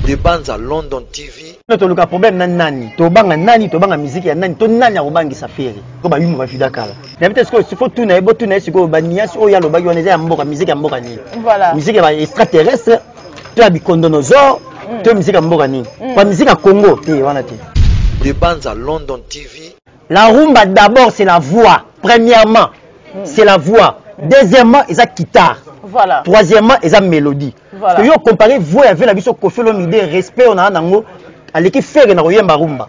Des bandes à London TV. Notre le problème nani, to banga musique ya nani, to nani ya obangi safiri. Ko ba yimo ba fidakala. D'habitude ce qu'il faut tout na ebo tout na siko ba nias o ya lo ba yo ya mboka musique ya mboka ni. Voilà. Musique ya extraterrestre, to ya bikondonosaure, to musique ya mboka ni. Pas musique ya Congo, te wana te. Des bandes à London TV. La rumba d'abord c'est la voix. Premièrement, c'est la voix. Deuxièmement, ils a guitare. Voilà. Troisièmement, ils a mélodie. Voilà. Que yo comparer voix avec la biso Koffi Olomide respect on a nango aleki faire na royemba rumba.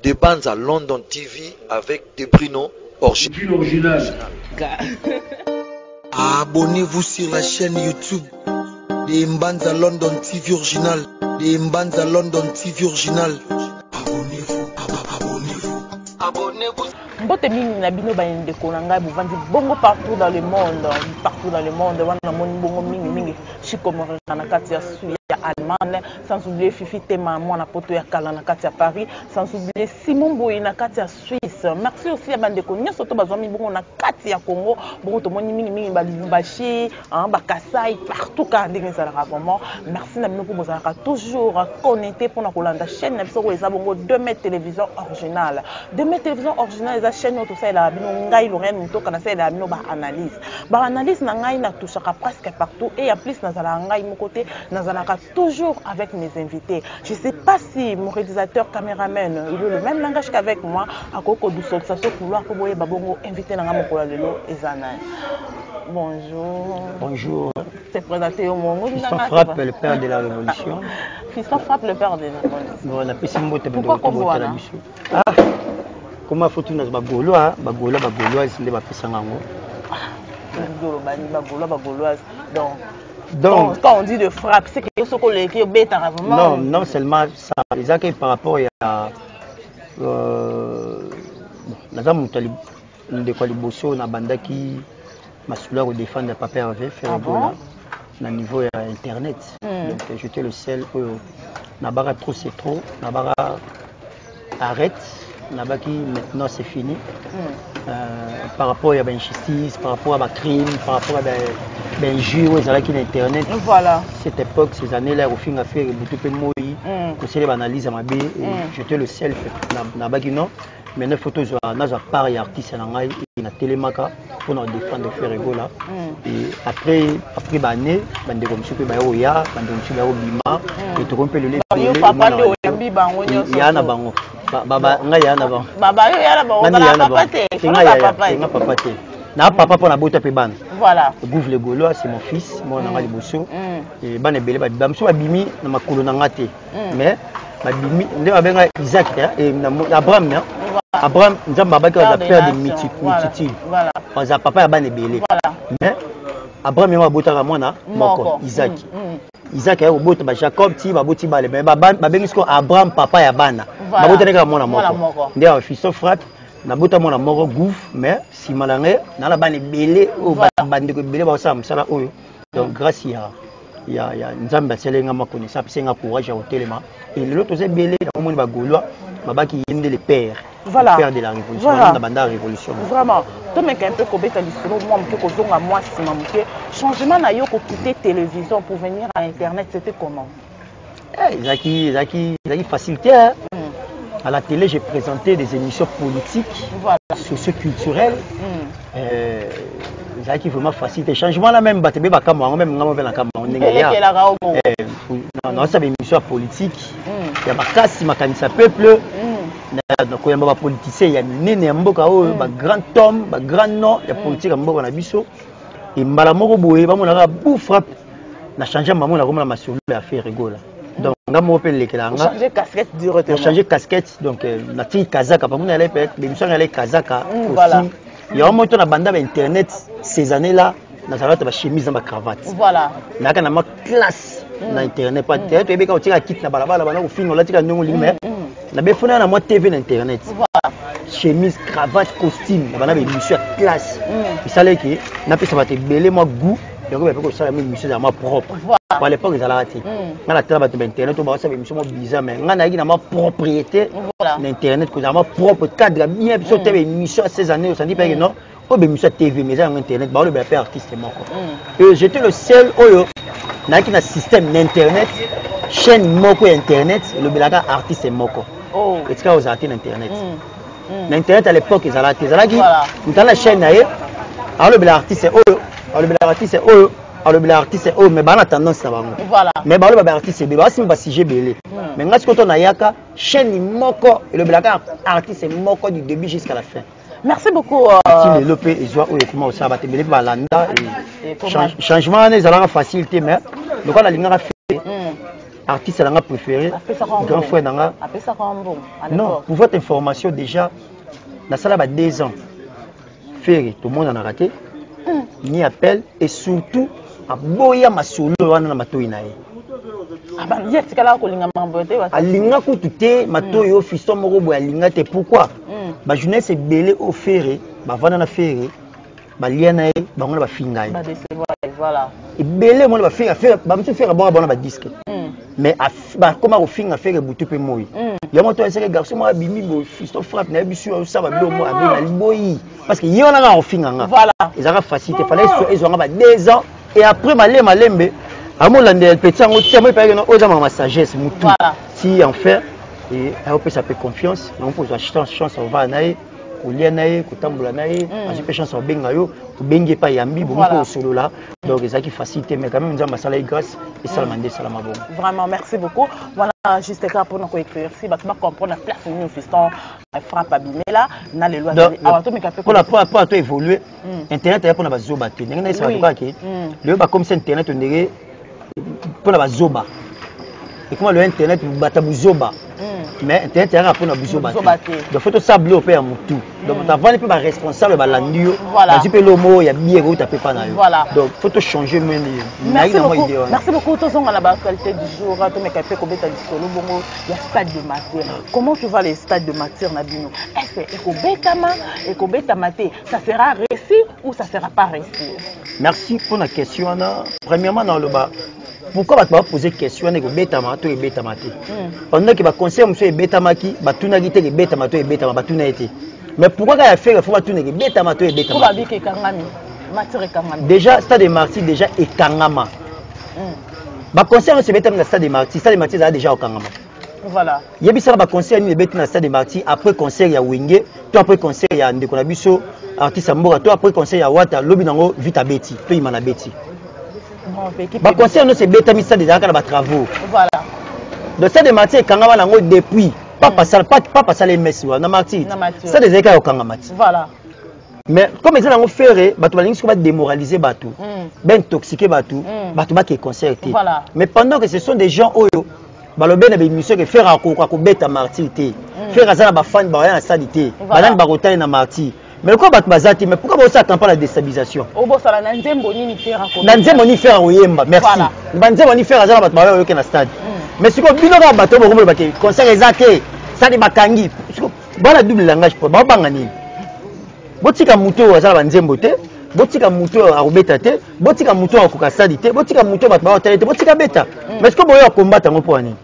Des bandes à London TV avec des Bruno original. Abonnez-vous sur la chaîne YouTube des Mbanza London TV original. Des Mbanza London TV original. Abonnez-vous. Abonnez-vous. Mbote mingi na bino bayende konanga buvandi bongo partout dans le monde, wana moni bongo mingi chikomorera na kati ya Allemagne, sans oublier Fifi Tema mwana poto ya kala na kati ya Paris, sans oublier Simon Boy na kati ya Suisse. Merci aussi à bande ko nyoso to bazwami bongo na kati ya Congo, bongo to moni mingi ba Lubumbashi, ba Kasai partout ka ndenge za vraiment. Merci na bino pour bozalaka toujours connecté pour na kolanda chaîne na biso ko eza bongo 2M télévision originale. 2M télévision originale eza chaîne tout ça la bino ngai Lorraine mutoka na ça la bino ba analyse. Ba analyse na ngai na touchaka presque partout et en plus na zala ngai mon côté na zala toujours avec mes invités. Je ne sais pas si mon réalisateur caméraman il a le même langage qu'avec moi. À Koko du sol, ça se couloir pour voir Babongo invité dans mon Lelo et Zana. Bonjour. Bonjour. C'est présenté au monde. Fiston Frappe, le père de la révolution. Fiston Frappe, le père de la révolution. Bon, on a pu s'y monter. Pourquoi qu'on voit là? Ah, comment faut-il nous bagolois, c'est des bapisangango. Bagolois, donc, quand on dit de frappe, c'est que ce qu'on l'écrit au bêta vraiment. Non seulement ça. Les accueils par rapport à la dame de Kwaliboso, na banda qui m'a souleur au défendre papa Hervé faire na niveau internet. Donc j'étais le seul na bara trop c'est trop, na bara arrête. Là-bas qui maintenant c'est fini. Par rapport à l'injustice, par rapport à la crime, par rapport à l'injure, aux qui l'internet. Voilà. Cette époque, ces années-là, au fin à faire beaucoup de mots, que c'est l'analyse à ma baie. J'étais le seul là-bas qui non. Mais les photos, on a part et artiste il y a télémaca pour nous défendre faire là. Et après année, on a comme ça que Bayoya, on a comme Bima, et tout le monde il y a un bango. Baba nga yana ba baba yo yana ba na papa te nga papa te na papa pour na bota pe ban voilà Gouv le Gaulois c'est mon fils moi na ngali boso et ban ebele ba bamso ba bimi na makolo na ngate mais ba bimi nde ba benga Isaac et Abraham Abraham nzamba ba ka père de multitude voilà parce que papa ya ban ebele mais Abraham yo bota moi na moko Isaac Isaac a obota ba Jacob ti ba boti ba le mais ba bengi ko Abraham papa ya bana ba bota neka mona moko ndia Fiston Frappe na bota mona moko Gouv mais si malange na la bane belé o ba bande ko belé ba sa msala oyo donc grâce ya nzamba selenga makonisa pisenga courage au telema et l'autre c'est belé na moni ba Gaulois baba qui yende le père voilà. Le père de la révolution voilà. La bande révolution vraiment to mec un peu kobeta lisolo moi mke ko zonga moi sima mke changement na yo ko quitter télévision pour venir à internet c'était comment Zaki facilité hein? À la télé j'ai présenté des émissions politiques voilà. Socio-culturelles Zaki vraiment facilité changement là même batebe ba kama même ngamo vela kama non ça des émissions politiques il y a makasi makanisa peuple na koyamba ba politicien ya nene ya mboka oyo ba grand homme ba grand nom ya politique ya mboka na biso et mbala moko boye ba mona ka Bou Frappe na changer maman na comme la masolo ya faire rigola donc ngamo pe lekela nga changer casquette directement changer casquette donc na ti kazaka pa mona aller peut l'émission aller kazaka aussi il y a un moment na banda ba internet ces années là na salata ba chemise na ba cravate voilà na kana ma classe na internet pas tête et bien quand tu as quitté na balabala bana ko finno la tika ndongo lime na befuna na moi TV na internet voilà chemise cravate costume na bana ba émission classe ça là que na pesa ba te belé moi goût donc ba ko ça une émission ma propre à l'époque ils allaient rater na la télé ba te internet ba ça émission bizarre mais nga na ma propriété na internet ko ma propre cadre bien biso te émission à ces années on dit pas que non oh ben émission TV mais ça internet ba le ba artiste moko et j'étais le seul oyo naki na système d'internet chaîne moko internet le belaka artiste moko etika aux artistes internet na internet à l'époque ezalaki ntala chaîne na ye alors le bel artiste oyo alors le bel artiste oyo alors le bel artiste oyo mais bana tendance na bango mais ba le bel artiste be ba simba sujet belé mais ngati ko to na yaka chaîne moko le belaka artiste moko du début jusqu'à la fin. Merci beaucoup. Le lopé et joie où comment ça va te mêler par landa et changement les allants facilité mais donc on a l'ingénieur fait artiste l'anga préféré grand frère d'anga non pour votre information déjà la salle a 2 ans faire tout le monde en a raté ni appel et surtout à boya masolo wana na matoi na ye abandia tikala ko linga mambote wa alinga ko tuté matoi yo fisto moko boya linga te pourquoi ba jeunesse belé au ferré ba vana na ferré ba liana e ba ngona ba finga ba décevoir voilà et belé mo ba finga faire ba mtu faire bon ba disque mais ba comment au finga faire butu pe moyi ya moto ese garçon mo bimi bo fisto frappe na bisu ça ba bilo mo abina liboyi parce que yona nga au finga nga voilà ils ont facilité fallait ils ont ba 2 ans et après malembe amo lande petit ango tiamo pa que aux ma sagesse mutu si en fait et on peut s'appeler confiance on peut acheter chance on va nae kulia nae kutambula nae ajipe chance on benga yo benge pa yambi bon ko solo là donc ça qui facilité mais quand même nous avons masala grâce et ça mandé salama bon vraiment merci beaucoup voilà juste là pour nous éclaircir parce que comprendre la place nous fiston frappe abîmé là na les lois avant tout mais pour la pour toi évoluer internet est pour na bazoba te ndenge na ça va que le ba comme ça internet on dirait pour la bazoba et comment le internet bata buzoba mais internet est pour na buzoba donc faut to sabler au père mutu donc avant les plus responsable ba landio tu peux lomo ya biero tu peux pas na yo donc faut to changer même merci beaucoup tous on a la qualité du jour to me café ko beta du solo bongo ya stade de matière comment tu vois les stades de matière na bino est-ce que ko beta maté ça sera réussi ou ça sera pas réussi? Merci pour la question là premièrement dans le bas pourquoi tu vas poser question ne ko beta mato et beta maté pendant que ba conseil monsieur beta maki ba tuna gite ke beta mato et beta ba tuna été mais pourquoi quand il fait faut ba tuna ke beta mato et beta mato ko kangami matière kangami déjà stade de marti déjà et kangama ba conseil monsieur beta na stade de marti ça déjà au kangama voilà yebisa ba conseil ni beta na stade de marti après conseil ya wenge to après conseil ya ndeko na biso artiste mboka to après conseil ya wata lobi nango vita beti to imana beti ba conseil no c'est beta mi stade déjà kana ba travaux voilà donc ça de Marty kangama nango depuis pas passer les messes na Marty ça des écarts au kangama voilà mais comme ils ont fait bato balingi ko ba démoraliser bato ben intoxiquer bato ba qui concerté mais pendant que ce sont des gens oyo balobe na bémission que faire ko beta Marty té faire azana ba fan ba ya stade té banani ba rotale na Marty mais quoi bato bazati mais pourquoi vous attend pas la déstabilisation obosala na nzembo nini faire ko na nzembo ni faire oyemba merci ba nzembo ni faire azana bato ba yo ke na stade mais si ko bino ka bato bo ko ba ke concert ezate ça di bakangi bana double langage po ba banga nini botika muto azala ba nzembo te botika muto arobeta te botika muto akoka stade te botika muto bato ba hôtel te botika beta mais si ko boyo combattre ngo po ani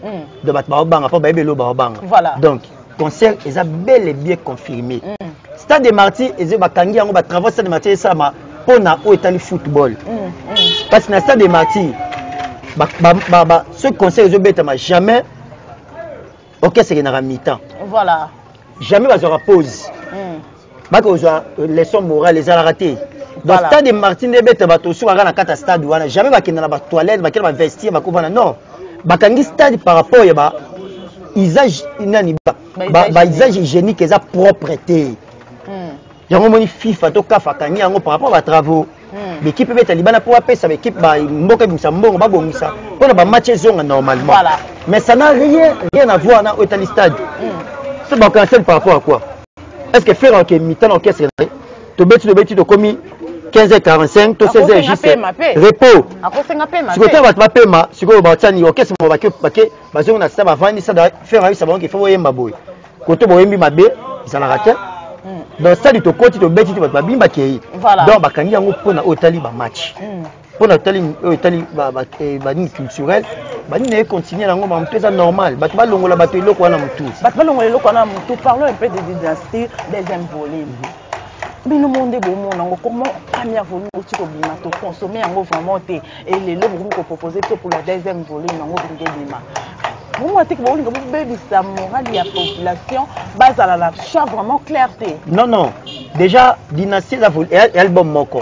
de bato ba banga po ba ebelo ba banga donc concert eza bel et bien confirmé stade de Marty et bakangi yango ba travaux stade de Marty ça ma pona o etali football parce que na stade de Marty ce conseil ils ont jamais ok c'est na mi-temps voilà jamais va aura pause bako oza leçon morale les a raté donc stade de Marty ne beta bato sur na kata stade wana jamais bakina na ba toilette bakina ba vestir bakuvana non bakangi stade par rapport ya ba usage inani ba usage hygiénique eza propreté yango moni FIFA to kafa kangi yango par rapport à travaux l'équipe beta libana pour apesa l'équipe ba mboka bimsa mbongo ba bongisa pona ba match zonga normalement mais ça n'a rien à voir na au stade c'est ba cancel par rapport à quoi est-ce que faire que mi-temps orchestre to beti to komi 15h45 to 16h juste repos sikote ba pema siko ba tsani orchestre mo ba zonga na stade ba vandi ça faire avec ça bon qu'il faut yemba boy koto bo yembi mabe ça n'a raté donc ça dit to côté to beti to babimba kei donc bakangi yango pona otali ba match pona otali ba ni culturel ba ni continuer yango ba mpeza normal bato ba longola bato eloko wana mutu parlons un peu de dynastie des imvolés Mais le monde est bon, comment première volume tu peux bien te consommer en vraiment et les lots vous proposer pour la deuxième volume en gros bima. Moi tu que vous bébé ça morale la population base à la choix vraiment clarté. Non déjà dynastie la album moko.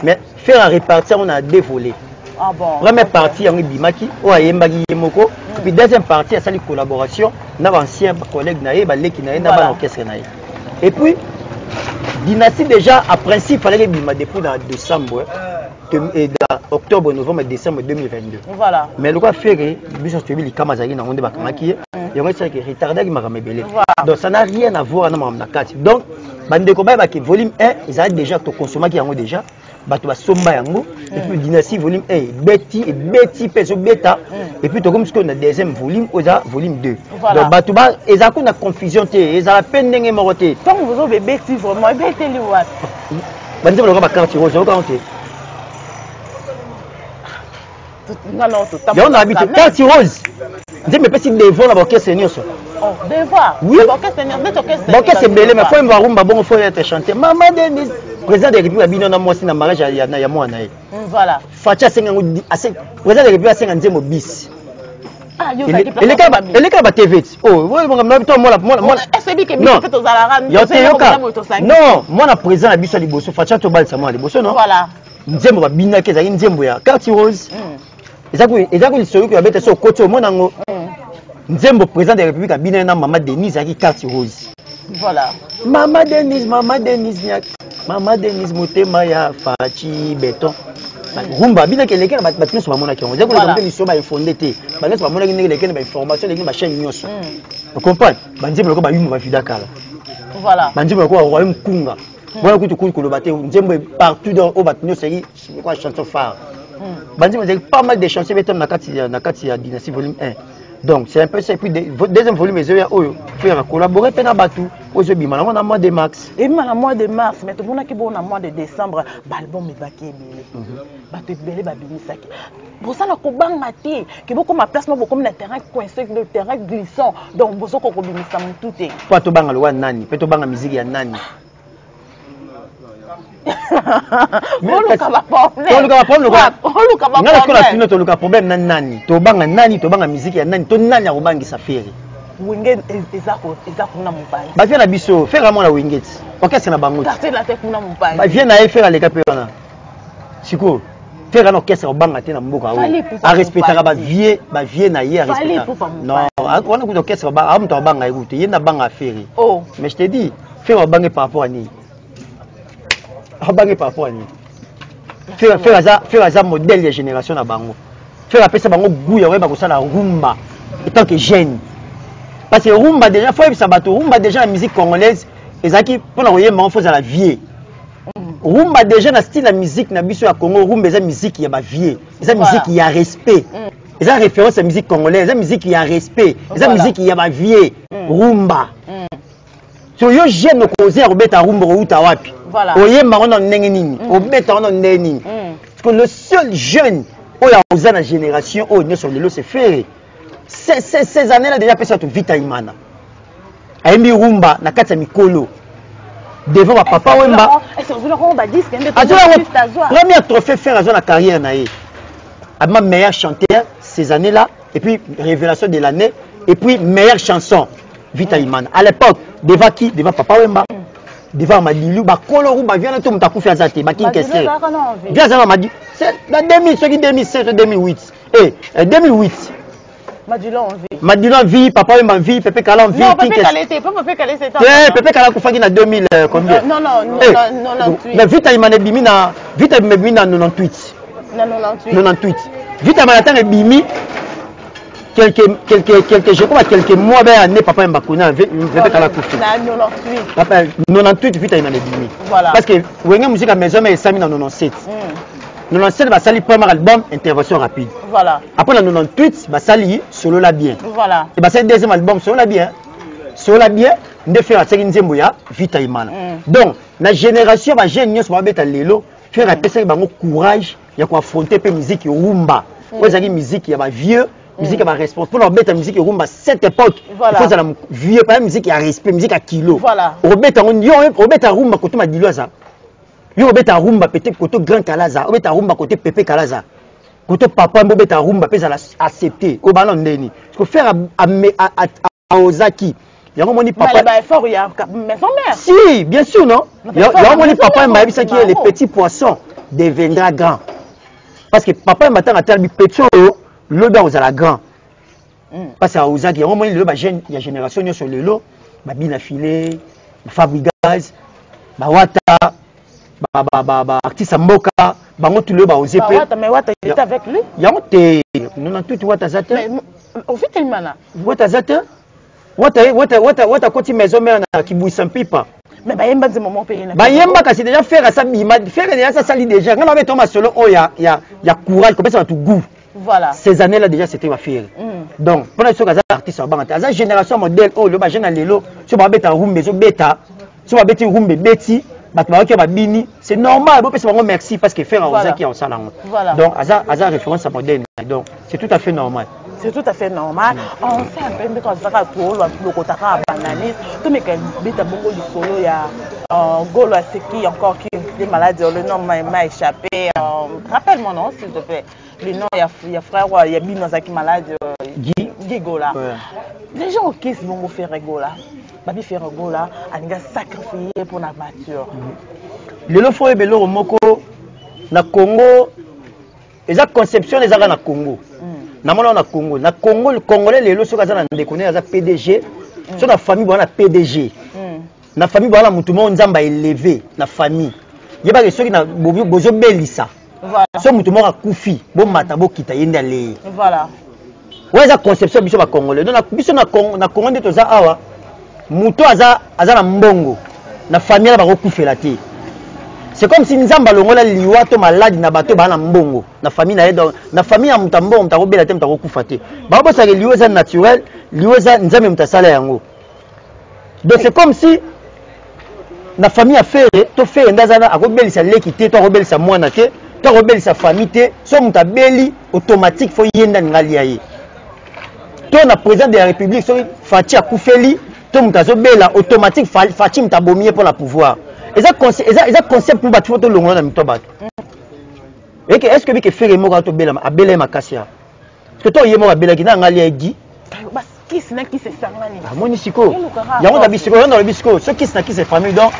Mais faire un répartir on a deux volets. Ah bon. Première partie en bimaki o ayembaki moko puis deuxième partie à sali collaboration na ancien collègue naé ba leki naé na ba orchestre naé. Et puis dynastie déjà à principe fallait que bima depuis dans décembre et dans octobre novembre décembre 2022. Voilà. Mais le quoi faire biso tu li kamazaki na onde ba kamaki et on sait que retardé qui m'a ramébélé. Donc ça n'a rien à voir na mamna kati. Donc bande ko ba ki volume 1 ils a déjà to consommer qui yango déjà bato basomba yango et puis dynastie volume 1 beti peso beta et puis to comme ce qu'on a deuxième volume oza volume 2. Donc bato ba eza ko na confusion te eza peine ndenge moroté. Tant vous avez beti vraiment beti li wat. Bande ko ba carte rose ko te. Non tout il y a habitué carte rose. Nzembe pesi devant la orchestre nyonso. Oh, devant. Oui. Orchestre nyonso. Orchestre belé mais faut me rumba bon faut être chanté. Maman Denise président de la République bino na mwasi na mariage ya mwana ye. Voilà. Facha senga assez président de la République senga nzembo bis. Ah yo ça qui ele ka ba TV. Oh, moi ngam to moi est-ce que mi fait aux alarans. Non, moi na président la biso liboso facha to balsa moi liboso non. Voilà. Nzembo ba bina ke za nzembo ya carte rose. Ezako lisolo ko beta so koto mona ngo. Nzembo président de la République a bina na maman Denise aki carte rose. Voilà. Maman Denise motema ya fachi béton. Rumba bina ke leke ba batino so mona ki on. Ezako ko lisolo ba fondé te. Ba ngeso ba mona ki ndenge leke ba information leke ba chaîne nyonso. Vous comprenez? Ba nzembo ko ba yumu ba vida kala. Voilà. Ba nzembo ko royaume kunga. Voilà que tu coules le bateau. Nzembo partout dans au bateau série quoi chanson phare. Bandi vous avez pas mal de chansons béton na kati ya dynastie volume 1. Donc c'est un peu ça et puis deuxième volume les oyo faire collaborer pe na batu ozo bima na mois de mars. Et même na mois de mars mais tout monde qui bon na mois de décembre l'album est baké belé. Bato belé ba bimisaki. Pour ça na ko banga te que beaucoup ma place moi comme na terrain coincé le terrain glissant donc bozo ko bimisa tout te. Pas to banga lo nani, pe to banga musique ya nani. Problème nani to banga musique ya nani to nani akobangisa fere winged ezako na mobali ba vient na biso faire moi na winged orchestre na bango quartier la tête na mobali ba vient na faire les capelana siko faire un orchestre obanga te na mboka a respectera ba vie na ye a respecter non on a orchestre ba am to banga écoute ye na banga fere oh mais je te dis faire obanga par rapport à ni par rapport à ni faire ça modèle de génération na bango faire appeler ça bango goût ya ba ko sala rumba étant que jeune parce que rumba déjà faut ça bato rumba déjà la musique congolaise ezaki pona koyé ma faut la vie rumba déjà na style la musique na biso ya Congo rumba eza musique ya ba vie eza musique ya respect eza référence à musique congolaise eza musique ya respect eza musique ya ba vie rumba so yo jeune ko oser obeta rumba outa wapi oyemba on ndenge nini obeta on ndenge nini parce que le seul jeune oya oza na génération o nyoso lelo c'est faire ces années là déjà pesa to vita imana ayembi rumba na kati ya mikolo devant ba papa wemba premier trophée faire à la carrière na ye ma meilleur chanteur ces années là et puis révélation de l'année et puis meilleure chanson vita imana à l'époque devant qui devant papa wemba devant Madilu ba kolo rumba vient tout mta kufi azate ba kinkese vient za Madi c'est la 2007 2008 et 2008 Madilu en vie papa en vie Pepe Kala en vie Pepe Kala kufaki na 2000 combien non mais vita imane bimi na 98 vita imane bimi quelques je crois quelques mois ben année papa Mbakuna Pepe Kala kufi 98 vita imane bimi parce que wenge musique à maison mais ça mis dans 97 97 va sali premier album intervention rapide voilà après la 98 va sali solo la bien voilà et va sali deuxième album solo la bien de faire à nzembo ya vita imana donc la génération va jeune nyos va beta lelo faire appeler bango courage ya ko affronter pe musique rumba oza ki musique ya ba vieux musique va responsable pour mettre la musique rumba à cette époque il faut ça la vieux pas musique à respect musique à kilo Robert rumba côté madiloza yo Robert rumba peut-être côté grand Kalaza Robert rumba côté Pépé Kalaza côté papa Robert rumba peut ça accepter au ballon ndeni parce que faire à Ozaki il y a un moment papa si bien sûr non il y a un moment papa m'a dit ça qui est les petits poissons deviendra grand parce que papa matin à terre petit l'eau aux à la grand parce que à Ozaki il y a un moment il y a génération sur le lot ba bina filé Fabrigaz ba wata ba artiste mboka bango tout le ba osé pe mais wata était avec lui il y a honte non tout wata zate au fait il mana wata zate wata koti maison mère na kibouissa pipa mais bayemba de moment payé bayemba kasi déjà faire ça bima faire déjà ça sali déjà ngana ba toma solo o ya courage comme ça tout goût voilà ces années là déjà c'était ma fille donc pour les gens artistes en bangata ça génération modèle oh le ba jeune lelo so ba beta rumbe so beta so ba beti rumbe beti bini c'est normal bon parce que merci parce que faire aux qui en salon donc ça référence à modèle donc c'est tout à fait normal. C'est tout à fait normal. On fait un peu comme ça pour le côté bananiste. Tout mais quand bita bongo du solo ya golo c'est qui encore qui les malades le nom m'a échappé. Rappelle-moi non s'il te plaît. Le nom il y a frère il y a bino qui malade Guy Gola. Les gens qui se vont faire Gola. Babi faire Gola, on a sacrifié pour la nature. Le lo faut ebelo moko na Congo. Les conception les na Congo. Na Congo, le Congolais les loso kaza na ndeko na PDG, so na famille bona PDG. Na famille bona mutu mo nzamba élevé na famille. Yeba ke soki na bozo belisa. Voilà. So mutu mo akufi, bo mata bo kita yende ale. Voilà. Ouais za conception biso ba Congolais. Donc biso na Congo ndeto za awa mutu aza na mbongo. Na famille na ba kokufela te. C'est comme si nzamba longola liwa to maladi na bato ba na mbongo na famille na edo na famille ya mutambo mutakobela te mutakokufa te ba bo sa liwa za naturel liwa za nzambe mutasala yango donc c'est comme si na famille affaire to faire ndazana akobelisa leki te to akobelisa mwana te to akobelisa famille te so mutabeli automatique fo yenda ngali yaye to na président de la république so Fachi akufeli to mutazobela automatique Fachi mutabomie pour la pouvoir. Et ça concept pour battre photo longo na mitoba. Et que est-ce que faire mo to bela a bela makassia. Parce que to yemo bela ki na ngali egi. Bas qui c'est sangani. Ah moni siko. Ya on da bisiko on da bisiko. Ce qui c'est famille donc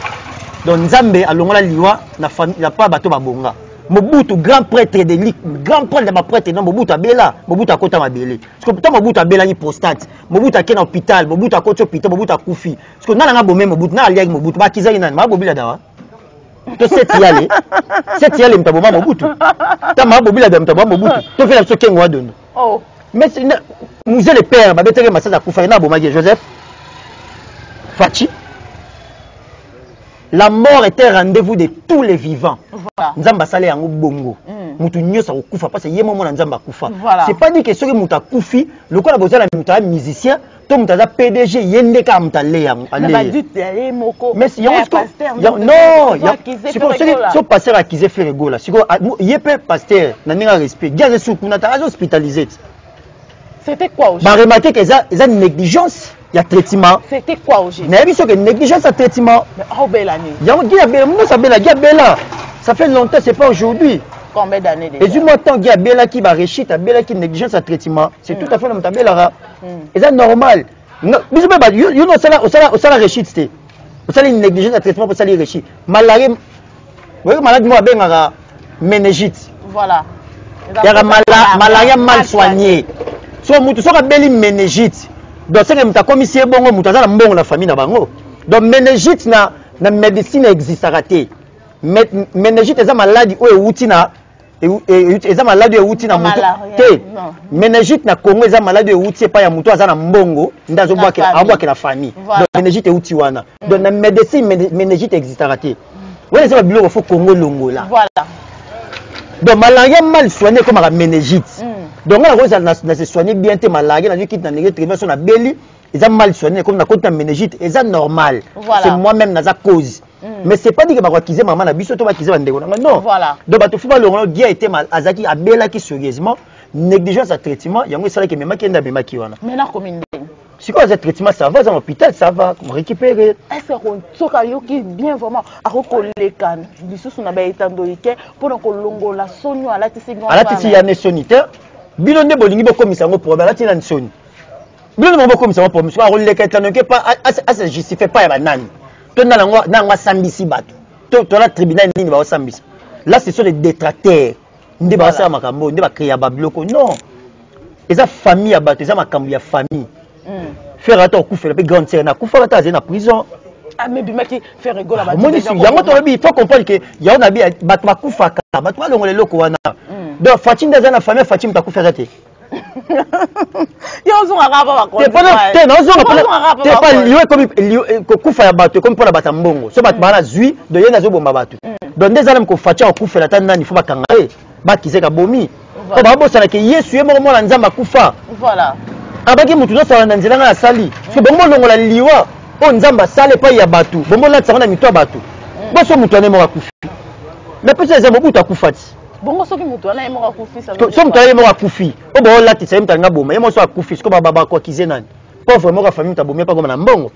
Nzambe a longola liwa na famille la pas bato babonga. Mobutu grand prêtre de l'île, grand prêtre de ma prêtre non Mobutu abela, Mobutu akota mabele. Parce que pourtant Mobutu abela ni prostate, Mobutu akena hôpital, Mobutu akota hôpital, Mobutu akufi. Parce que nana nga bomé Mobutu na aliaki Mobutu ba kizaki nani, ma bobila dawa. To set yale mtaboma Mobutu. Ta ma bobila dawa mtaboma Mobutu. To fait la so kengo adono. Oh. Mais musée le père, ba beteke masasa akufa na bomaki Joseph. Fachi. La mort était rendez-vous de tous les vivants. Nzamba sale yango bongo. Mutu nyosa okufa parce que yemo mona nzamba kufa. C'est pas dit que soki muta kufi, lokola bozala muta musicien, to muta za PDG yende ka mutale yango. Mais si non, so pasteur akizé faire gola. Siko yepe pasteur na ninga respect. Gaze souku na ta hospitalisé. C'était quoi aujourd'hui? Bah remarquez que ça une négligence. Il y a traitement. C'était quoi aujourd'hui? Mais il y a une négligence à traitement. Mais oh Bélani. Il y a Bella. Ça fait longtemps, c'est pas aujourd'hui. Combien d'années déjà? Et du moins, tant qu'il y a Bella qui va réussir, Bella qui négligence à traitement. C'est tout à fait le Bella. Et c'est normal. Bisous, you know, ça la réussite, c'était. Ça la négligence à traitement pour ça la réussite. Maladie, vous voyez, maladie, moi, ben, méningite. Voilà. Il y a malaria mal soigné. So, mutu soka beli méningite. Donc c'est que comme si bongo mutaza mbongo la famille na bango. Donc méningite na médecine existera té. Méningite eza maladie o euti na eza maladie euti na mutu té. Méningite na Congo eza maladie euti pa ya mutu aza na mbongo ndazo bwaki na famille. Donc méningite euti wana. Donc na médecine méningite existera té. Ouais c'est biloko faut Congo longo là. Voilà. Donc malaria mal soigné comme la méningite. Donc on a se soigner bien tes maladies, on a dit qu'il y a une sur la belly, ils ont mal soigné comme on a compté méningite, et c'est normal. Voilà. C'est moi-même dans la cause. Mais c'est pas dit que ma voix maman a biso to ba kize ba ndeko. Non. Voilà. Donc ba to fuba le guia était mal azaki abela qui sérieusement négligence à traitement yango ça que même qui enda même qui wana mais na commune si quoi ça traitement ça va dans l'hôpital ça va récupérer est-ce qu'on soka yoki bien vraiment a rekoleka lisusu na ba etandoike pour ko longola sonyo alati signal alati ya nesonitaire bino nde bolingi bokomisa ngo problème alati na nsoni bino nde bokomisa ngo problème so roleka etandoike pas à se justifier pas ya banani to na ngwa sambisi bato to la tribunal nini ba sambisa là ce sont les détracteurs nde ba sa makambo nde ba créer ba bloko non eza famille ya bato eza makambo ya famille faire attendre kufa la grande sœur na kufa la taze na prison ah mais bimaki faire rigola ba yango to il faut comprendre que ya na bi bato bakufa ka bato ba longole loko wana donc Fatim dans la famille Fatim ta kufa zate yo zonga ka ba ko te non zonga te pas lié comme kufa ya bato comme pour la bata mbongo so bato bana zui de yena zo bomba bato donc des alam ko Fatim kufa la tanda ni faut ba kangae ba kizeka bomi ko ba bosala ke Yesu yemo mo la nzamba kufa voilà abaki mutu no sala na nzela nga sali so bombo longola liwa o nzamba sale pa ya batu bombo la tsana mitwa batu boso mutu ane mo akufi na pesa za bobuta kufati bongo soki mutu ane mo akufi ça so mutu ane mo akufi o bo la tisa mutu nga boma yemo so akufi ko baba ko kize nani pauvre mo ka famille ta bomia pa ko na mbongo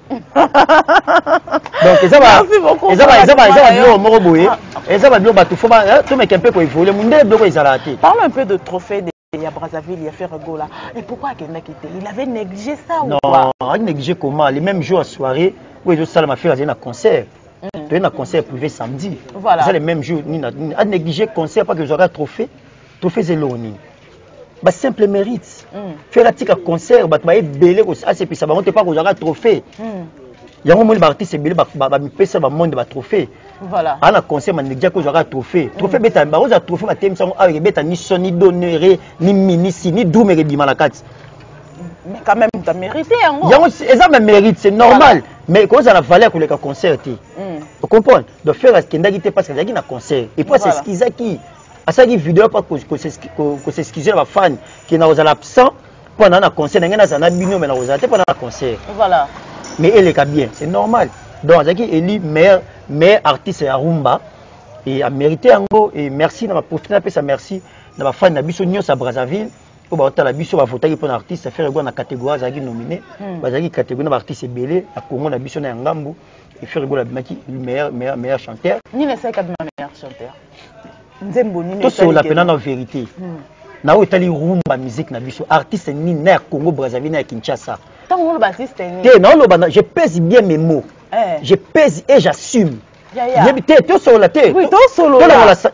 donc ezaba bio mo boye ezaba bio batu fo ba to meke un peu ko évoluer munde bio ko ezalate parle un peu de trophée à Brazzaville, il a fait Regola. Et pourquoi il avait négligé ça ou quoi? Non, il a négligé comment? Les mêmes jours à soirée, où il a fait un concert. Il y a un concert privé samedi. Voilà. C'est les mêmes jours. Il a négligé le concert parce que j'aurais un trophée. Trophée Zéloni. Bah, simple mérite. Faire un concert, bah, tu vas belé, c'est puis ça va monter pas que j'aurai un trophée. Il y a un moment où l'artiste est belé, bah, me paye ça, bah, monde de trophée. Voilà. À la concert, man négligé que j'aurai un trophée. Trophée, bêta, bah, un trophée, ma thème, ça, bêta, ni son, ni d'honneur, ni ministre, ni d'où mérite bimalakati. Mais quand même, tu as mérité. Ça me mérite, c'est normal. Mais quand ça a valeur pour les concerts, vous comprenez? De faire ce qu'il y a parce qu'il y a un concert. Et puis, c'est ce qu'ils ont qui. À ça, il vidéo pas que s'excuser les fans qui sont absents pendant un concert. Il y a un binôme pendant un concert. Voilà. Mais elle est bien, c'est normal. Donc, il est élu meilleur artiste à Rumba. Et a mérité un go. Et merci, on va profiter de ça. Merci. On va faire une abisso à Brazzaville. On va voter la biso, on va voter pour un artiste. Faire une catégorie, on va nominé. On va une catégorie d'artiste belé. À Congo, on a biso na Ngambu. Et faire une meilleur chanteur. Ni ne sais pas meilleur chanteur. Tout c'est la peine en vérité. Na où est rumba musique na biso artiste ni na Congo Brazzaville na Kinshasa. Tant on le bassiste ni. Je pèse bien mes mots. Je pèse et j'assume. Tout sur la terre. Oui, tout solo.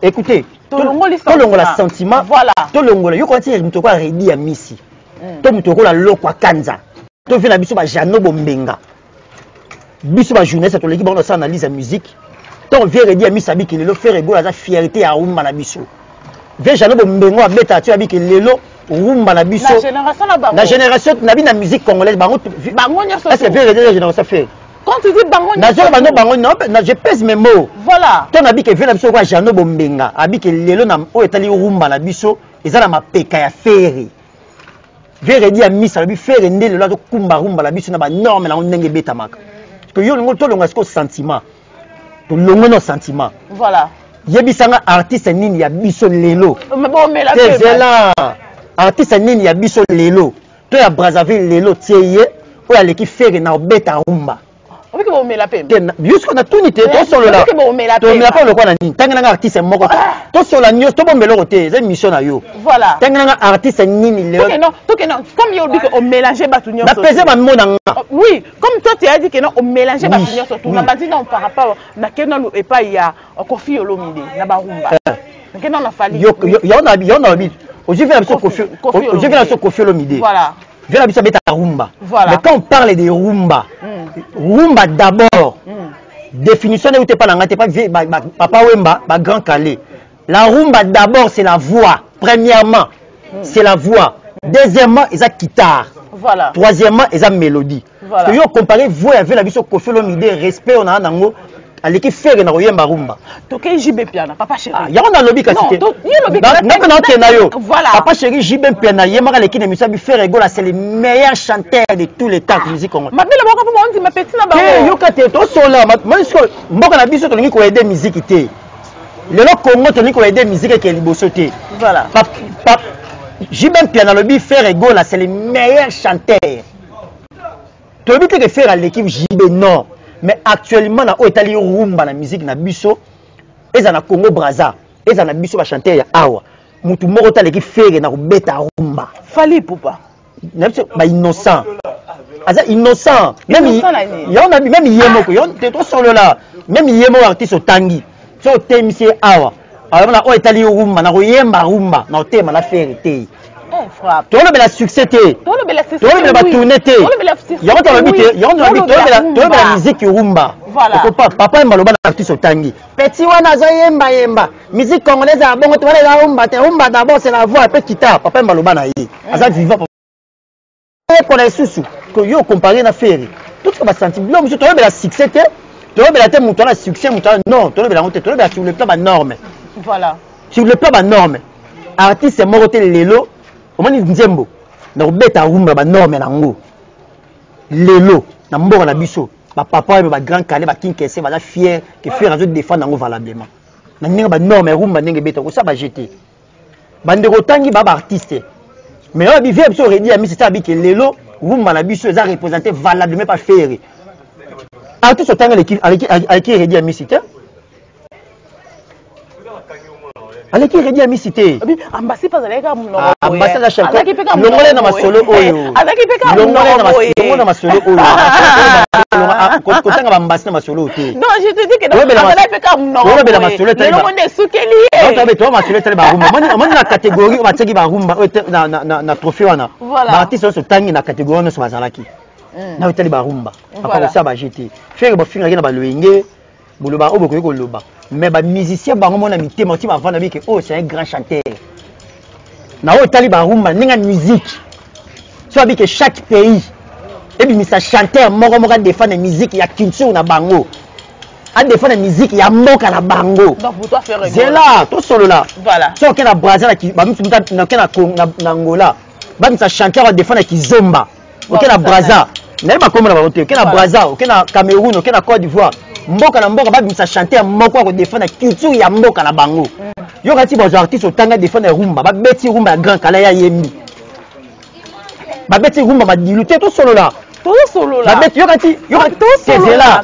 Écoutez. Tout le sentiment. Voilà. Tout le monde. Yo quand il me toka ready à Missi. Tout me toka la lokwa kanza. Tout fait la biso ba Jano Bombenga. Biso ba journée ça to l'équipe on analyse la musique. Tant vient ready à Missi abiki le faire ego la fierté à rumba na biso. Vient Jano Bombenga beta tu abiki lelo rumba na biso. La génération na bi na musique congolaise bango nyonso. Est-ce que vient ready la génération fait? Quand tu dis bango je pèse mes mots. Voilà. Ton habit que vient la biso kwa Jano Bombenga, habit que lelo na o etali rumba na biso, eza na mapeka ya fere. Véredi a mis ça bi fere ndele la kumba rumba la biso na ba norme na ndenge beta maka. Que yo ngo to longa sko sentiment. To longa no sentiment. Voilà. Yebisanga artiste nini ya biso lelo. Mais bon mais la c'est là. Artiste nini ya biso lelo. To ya Brazzaville lelo tieye o ya leki fere na beta rumba. Oui, que vous mettez la peine. Jusqu'à la tunité, tout sur le là. Tu me la pas le quoi nani. Tant que artiste moko. Tout sur la news, tout bon melo côté. C'est mission na yo. Voilà. Tant que artiste nini le. Tout que non. Comme yo dit que on mélangeait batunyo. Na pèse ma mot nanga. Oui, comme toi tu as dit que non on mélangeait batunyo surtout. Na badi non par rapport na kenon et pas il y a Kofi Olomide na barumba. Na kenon na fali. Yo on a mis. Aujourd'hui fait la Kofi Olomide. Voilà. Viens la beta rumba. Voilà. Mais quand on parle de rumba, rumba d'abord. Définition de pas la pas papa Wemba, ba grand calé. La rumba d'abord c'est la voix. Premièrement, c'est la voix. Deuxièmement, ils a guitare. Voilà. Troisièmement, ils a mélodie. Voilà. Que yo comparer voix avec la biso Kofi Olomide, respect on a nango. Aleki faire na oyemba rumba. Toke JB piana papa chéri. Ya on a lobby kasité. Voilà. Papa chéri JB piana yema leki na misabi faire ego là c'est le meilleur chanteur de tous les temps musique congolaise. Ma belle boko pour on dit ma petite na ba. Yo kate to sola moi mboka na biso to lingi ko aider musique té. Le Congo, tu as aidé musique qui est libosoté. Voilà. J'ai même piano le bi faire ego là, c'est le meilleur chanteur. Tu as vu que faire à l'équipe JB non. Mais actuellement, na Italie rumba la musique na biso. Et ça na Congo Brazza. Et ça na biso va chanter ya awa. Mutu moko ta l'équipe faire na beta rumba. Fali poupa. Ba innocent. Aza innocent. Même même yemoko. Yon te to solo là. Même yemo artiste au tangi. So temisi awa. Alors na Italie rumba na yemba rumba na tema na faire té. Frappe. Tu as le succès. Tu as le tourner. Tu as la musique rumba. Voilà. Papa est malheureux artiste au tangi. Petit wana yemba yemba. Musique congolaise a bon tu vas la rumba. Rumba d'abord c'est la voix un peu guitare. Papa est malheureux na yi. Aza vivant. Pour les sous que yo comparer na faire. Tout ce que va sentir. Là monsieur tu as le succès. Tu as le thème la succès non, tu as le honte, tu as sur le plan norme. Voilà. Sur le plan norme. Artiste est mort lelo. Comment dit Nzembo na beta rumba ba norme nango lelo na mboka na biso ba papa ba grand calé ba kinkese ba la fier que faire en défendre nango valablement na ninga ba norme rumba ninga beta ko ça ba jeter bande ko tangi ba artiste mais on bi vie biso redi ami c'est abi que lelo rumba na biso ça représenter valablement pas faire artiste tangi l'équipe avec qui redi ami c'était avec qui redi ami cité ambassade pas avec ambassade la chef longole na masolo oyo longole na masolo oyo kotanga ba ambassade na masolo te non je te dis que dans ambassade pe comme non on bela masolo te le monde est soukeli non to masolo te ba rumba moni na catégorie ba tseki ba rumba na trophée wana ba artiste so tangi na catégorie no so bazalaki na otali ba rumba apa ça ba jeter faire ba finga na ba loenge boloba obo ko loba mais ba musicien bango mona mitema ti ba vanda bi que oh c'est un grand chanteur na o tali ba rumba ninga musique so bi que chaque pays et bi misa chanteur moko défendre musique ya culture na bango a défendre musique ya mboka na bango donc pour toi faire c'est là tout solo là voilà so que na Brazil ki ba mutu na Angola ba misa chanteur va défendre ki zomba OK na Brazza na ba komona ba OK na Brazza OK na Cameroun OK na Côte d'Ivoire mboka na mboka ba bimisa chanter moko ko défendre culture ya mboka na bango yo kati ba artiste otanga défendre rumba ba beti rumba grand kala ya yembi ba beti rumba ba diluté tout solo là ba beti yo kati c'est là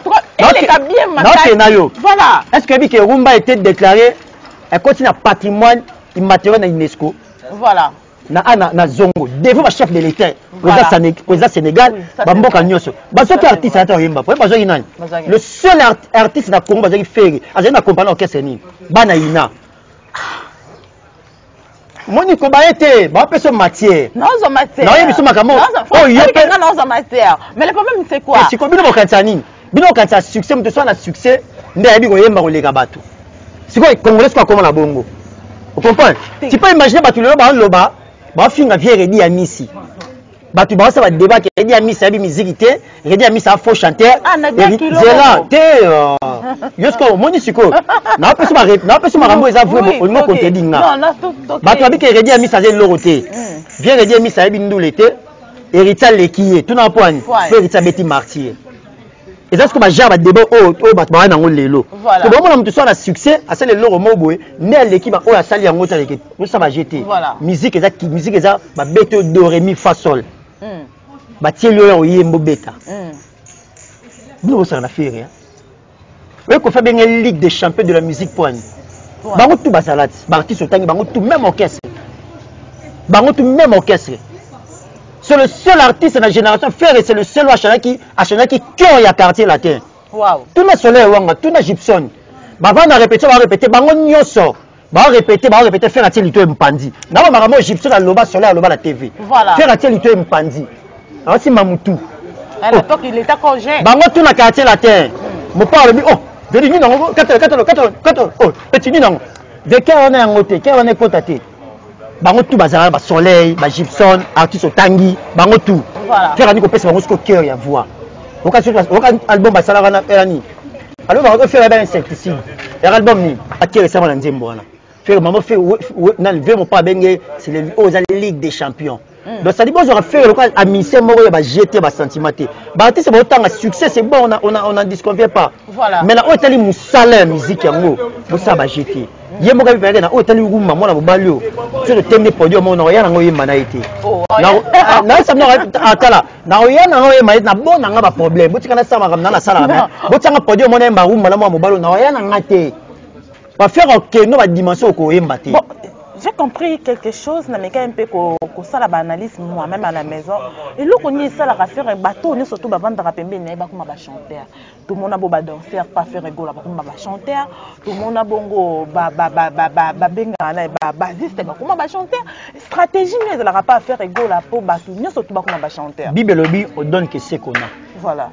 voilà est-ce que bi que rumba était déclaré elle continue patrimoine immatériel na UNESCO voilà na zongo devant le chef de l'État président Sénégal bamboka nyonso basoki artiste ata yemba po bazoki nani le seul artiste na Congo bazoki faire azali na compagnie orchestre ni bana ina moni ko baete ba peso matière non matière non yebiso makamo oh yepe non matière mais le problème c'est quoi si ko bino bokanisa nini bino bokanisa succès muto so na succès nde yabi ko yemba ko leka bato siko congolais ko akoma na bongo vous comprenez tu peux imaginer bato lelo ba loba ba finga vie redi ya misi batu ba ça va débat que redi ya misi abi musique te redi ya misi a faux chanteur zela te yosko moni siko na peso marambo eza vrai au nom côté dinga batu abi que redi ya misi azel loro te bien redi ya misi abi ndule te héritier lekiye tout na point héritier beti martyr et ça ce que ba jaba débat batu ba na ngolelo to bo mona mutu so na succès asale loro moboye ne l'équipe o asali yango ta l'équipe pour ça va jeter musique eza ba beto do ré mi fa sol ba tielo yo yembo beta nous ça na faire hein oui ko fait bien une ligue des champions de la musique point bango tout basalat ba artiste otangi bango tout même orchestre c'est le seul artiste de la génération faire et c'est le seul à qui cœur ya quartier latin wow tout na soleil wanga tout na Gibson ba va répéter bango nyoso ba répéter faire atil lito mpandi na ba maramo Gibson à loba soleil à loba la TV faire atil lito mpandi aussi mamutu à l'époque il était congé bango tout na quartier latin mo parle bi oh veli ni nango 4 oh petit ni nango de quel on est en côté quel on est côté bango tout bazala ba soleil ba Gibson artiste otangi bango tout faire ani ko pesa bango ko cœur ya voix oka album ba sala wana elani alors ba faire ba insecticide album ni akere sama na nzembo wana faire maman fait nan veut mon pas bengue c'est les Ligue des champions Donc ça dit bon on faire le cas à mission moko ya ba jeter ba sentiment té. Ba artiste ba autant succès c'est bon on n'en disconvient pas. Voilà. Mais là otali musala musique yango bo ça ba jeter. Ye moka bi perdre na otali rumba mona bobalio. Sur le thème produit mon ya nango yema na été. Na ça na atala. Na ya nango yema na bon na ba problème. Bo tika na ça ma na sala na. Bo tanga produit mon yema rumba na mo mobalo na ya na ngate. Va faire que no ba dimension ko yemba té. J'ai compris quelque chose, mais quand même ça la analyse moi-même à la maison. Et là qu'on y ça la faire un bateau, on est surtout vendre à pembe n'est pas comme un chanteur. Tout le monde a beau danser, pas faire rigolo comme un chanteur. Tout le monde a bongo basiste comme un chanteur. Stratégie mais elle n'a pas à faire rigolo pour bateau, on est surtout comme un chanteur. Bible lobby on donne que c'est qu'on a. Voilà.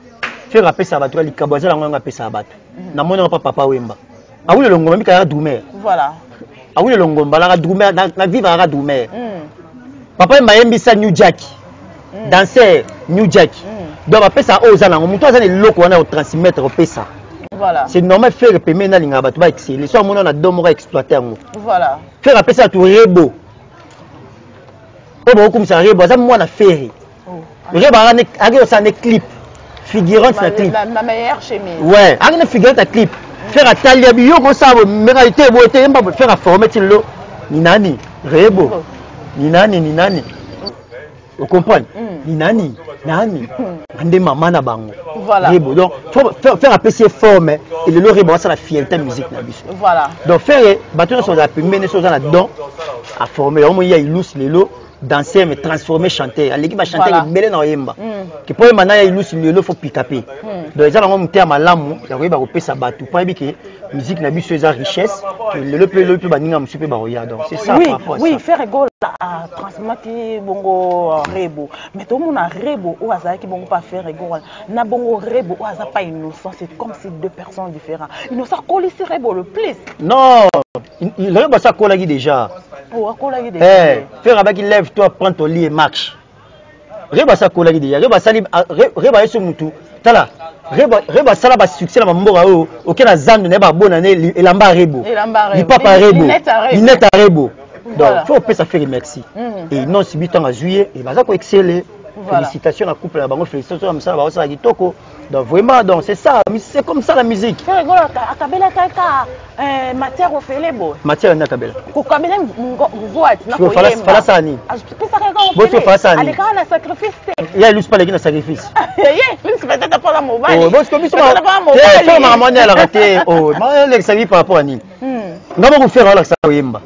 Faire appeler ça bateau, les caboisés la on appelle ça bateau. Na mon pas papa Wemba. Ah oui le longo même quand doumer. Voilà. Ah oui le longomba la doumer na vivre à doumer. Papa m'a ça New Jack. Danser New Jack. Donc après ça aux ana muto azana loko wana au transmettre au ça. Voilà. C'est normal faire paiement na linga batu ba exceller. So mon na domo exploiter ngo. Voilà. Faire appeler ça tout rebo. Obo comme ça rebo ça moi na faire. Rebo aga ça ne clip. Figurante na clip. La meilleure chemise. Ouais, aga figurante na clip. Faire à talia bio comme ça mérité beauté pas faire à former tilo ni nani rebo ni nani vous comprenez ni nani ande maman na bango voilà rebo donc faut faire apprécier forme et le rebo ça la fierté musique na biso voilà donc faire bateau sur la première chose là dedans à former au moins il y a illustre lelo danser mais transformer chanter l'équipe va chanter belé na yemba que pour maintenant il illustre lelo faut picaper donc ils ont un terme malamu ya ko ba ko pesa batu pour que musique na biso eza richesse que le peu baninga musipe ba roya donc c'est ça oui faire rigolo à transmettre bongo rebo mais tout le monde a rebo ou azaki qui bongo pas faire rigolo na bongo rebo ou aza pas innocent c'est comme si deux personnes différentes innocent coller sur rebo le plus non il rebo ça coller déjà coller déjà faire avec il lève toi prends ton lit et marche rebo ça coller déjà rebo ça rebo est sur mutu tala reba sala ba succès na mboka o okena zandu na ba bonane elamba rebo li papa rebo ineta rebo donc faut pas ça faire merci et non si bitan a juillet et baza ko exceller félicitations à couple la bango félicitations comme ça ba ça kitoko donc vraiment donc c'est ça c'est comme ça la musique c'est rigolo akabela kaka matière ofelebo matière na kabela ko kabela voix na ko yemba fala sani pesa kaka bo to fala sani alika na sacrifice il a lui pas les sacrifice lui peut-être pas la mobile parce que biso ma maman elle a raté oh ma elle sacrifice par rapport à ni ngaba ko faire la ça yemba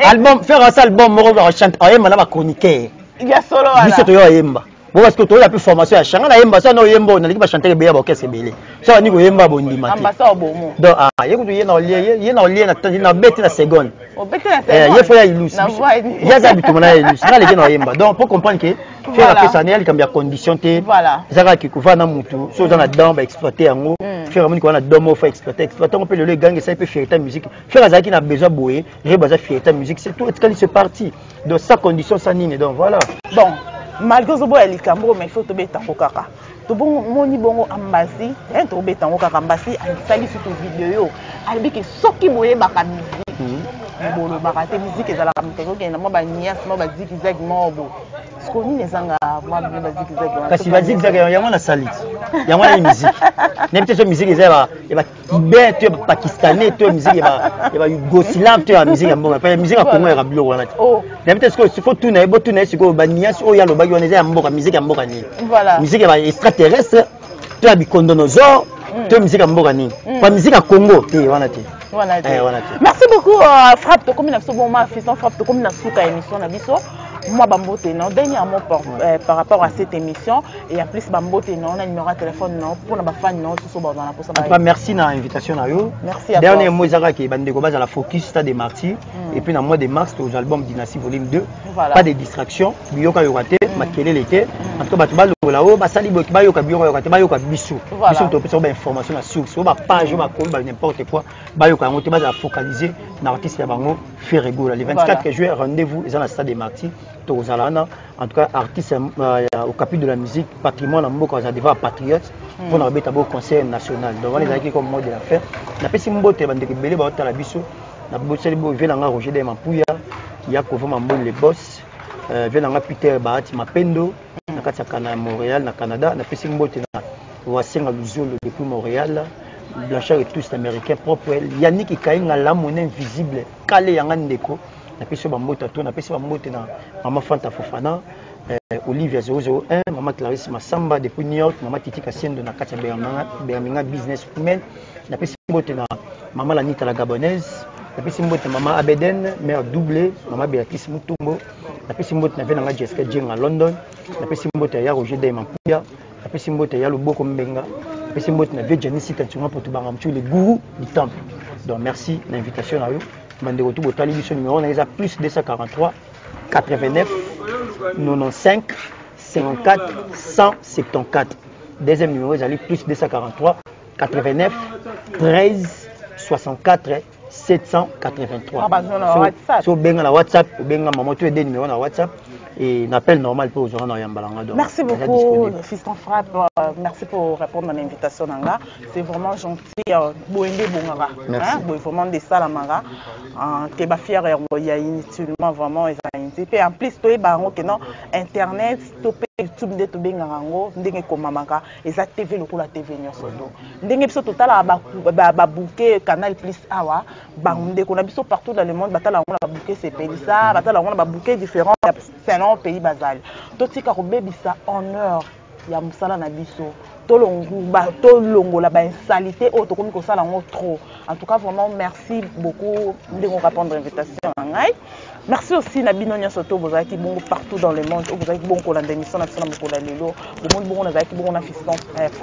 album faire un album moko ba chante yemba na ba chroniqueur il y a solo là biso to yemba bon parce que tu as plus formation à changa na yemba ça no yemba na liba chanter be ya ba orchestre belé ça ni ko yemba bondima te ambassadeur bomo donc yeko to ye na bête na seconde bête na seconde ye faut ya illusion ya za bitu na illusion na leki na yemba donc pour comprendre que faire la pesa na comme ya condition te zaka ki kuva na mutu so za na dans ba exploiter yango faire vraiment ko na domo faut exploiter on peut le gang ça peut faire ta musique faire za ki na besoin boyer rebaza faire ta musique c'est tout c'est parti donc sa condition ça nini donc voilà bon malgré zo boya likambo mais il faut to beta kokaka to bon moni bongo ambasi to beta kokaka ambasi alisali surtout vidéo yo alibiki soki boye baka musique bolo baka te musique ezalaka mutoko ke na mo ba nias mo ba zigzag mobo skoni nezanga mo ba zigzag kasi ba zigzag yango na salit yango na musique n'importe quelle musique ezaba e ba tibet to pakistanais to musique e ba yougoslav to ya musique ya mbonga pa musique ya Congo ya biloko wana n'importe ce qu'il faut tout na ebo tout na siko ba nias o ya lo ba yoneza ya mboka musique ya mboka ni voilà musique ya extraterrestre to ya bikondonosaure to musique ya mboka ni pa musique ya Congo te wana te. Merci beaucoup Frappe comme na bon ma fils Frappe comme na suka émission na biso moi bambote non dernièrement par rapport à cette émission et en plus bambote non on a numéro de téléphone non pour na ba fan non sur ba na pour ça merci na invitation na yo merci à dernier mot zaka ki bande ko base à la focus stade des martyrs et puis dans mois de mars aux albums Dynastie volume 2 pas de distraction biyoka yokaté makelele té en tout cas ba la o ba sali boki ba yoka biyoka yokaté ba yoka biso biso to pesa ba information na source ba page ba ko ba n'importe quoi ba yoka ngote ba focaliser na artiste ya bango faire rigolo le 24 juillet rendez-vous ils ont la stade des martyrs Tozalana en tout cas artiste au capitule de la musique patrimoine en mboka za devant patriote pour na beta bo conseil national donc on les a comme mode de la faire na pesi mbote bande ke belé ba otala biso na boseli bo velanga Roger de Mampuya ya Kovo Mambo les boss velanga Peter Bahati Mapendo na kati ya Montréal na Canada na pesi mbote na Wasenga Luzolo depuis Montréal Blanchard et tous américains propre Yannick Ikainga la monnaie invisible Kale yanga ndeko na pesi ba mbote to na pesi ba mbote na Mama Fanta Fofana Olivia 001 Mama Clarisse Massamba depuis New York Mama Titi Kassiendo na kati ya Berminga business women na pesi mbote na Mama Lanita la Gabonaise na pesi mbote Mama Abeden mère doublée Mama Béatrice Mutombo na pesi mbote na venanga Jessica Jeng à London na pesi mbote ya Roger de Mampuya na pesi mbote ya Loboko Mbenga na pesi mbote na Virginie Sitantunga pour tubanga mtu le gourou du temple. Donc merci l'invitation à eux mandeko tout botali biso numéro na eza plus 243 89 95 54 174. Deuxième numéro ezali plus 243 89 13 64 783. So benga na WhatsApp, benga maman tu as des numéros na WhatsApp et n'appel normal pour aux gens Yambalanga. Merci beaucoup, Fiston Frappe. Merci pour répondre à l'invitation Nanga. C'est vraiment gentil. Boende Bongara. Vraiment des salamara. Que ba fier il y a inutilement vraiment et en plus toi bango que non internet stopper YouTube de to benga ngo ndenge komamaka eza TV lokola TV nyoso do. Ndenge biso total ba bouquet Canal Plus awa bangde ko na biso partout dans le monde batala ngo ba bouquet c'est Pelisa batala ngo ba bouquet différents selon pays basal. Totika ko bebisa honneur ya musala na biso. Tolongo la salité auto comme ça trop. En tout cas vraiment merci beaucoup de répondre à l'invitation. Merci aussi Nabino Nyasoto bozaki bongo partout dans le monde. Bozaki bongo la démission na bisona mokola lelo. Bo monde bongo na zaki bongo na Fiston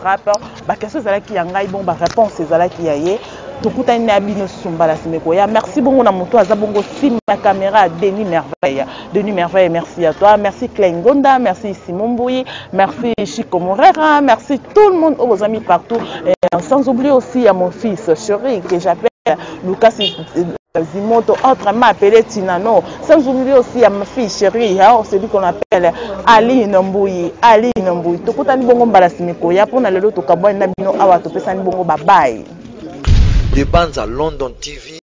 Frappe. Ba question zalaki yangai bon ba réponse zalaki yaye. Tokuta ni Nabino Sumbala Simekoya. Merci bongo na moto aza bongo sim ma caméra Denis Merveille. Denis Merveille merci à toi. Merci Klengonda, merci Simon Mbouyi, merci Chico Morera, merci tout le monde aux amis partout. Et sans oublier aussi à mon fils chéri que j'appelle Lucas Zimoto, autrement appelé Tinano. Sans oublier aussi à ma fille chérie, celui qu'on appelle Ali Nombouyi. Ali Nombouyi. Tokuta ni bongo mbala Simekoya pour na lelo to kabwa na bino awa to pesa ni bongo bye bye. De Banza London TV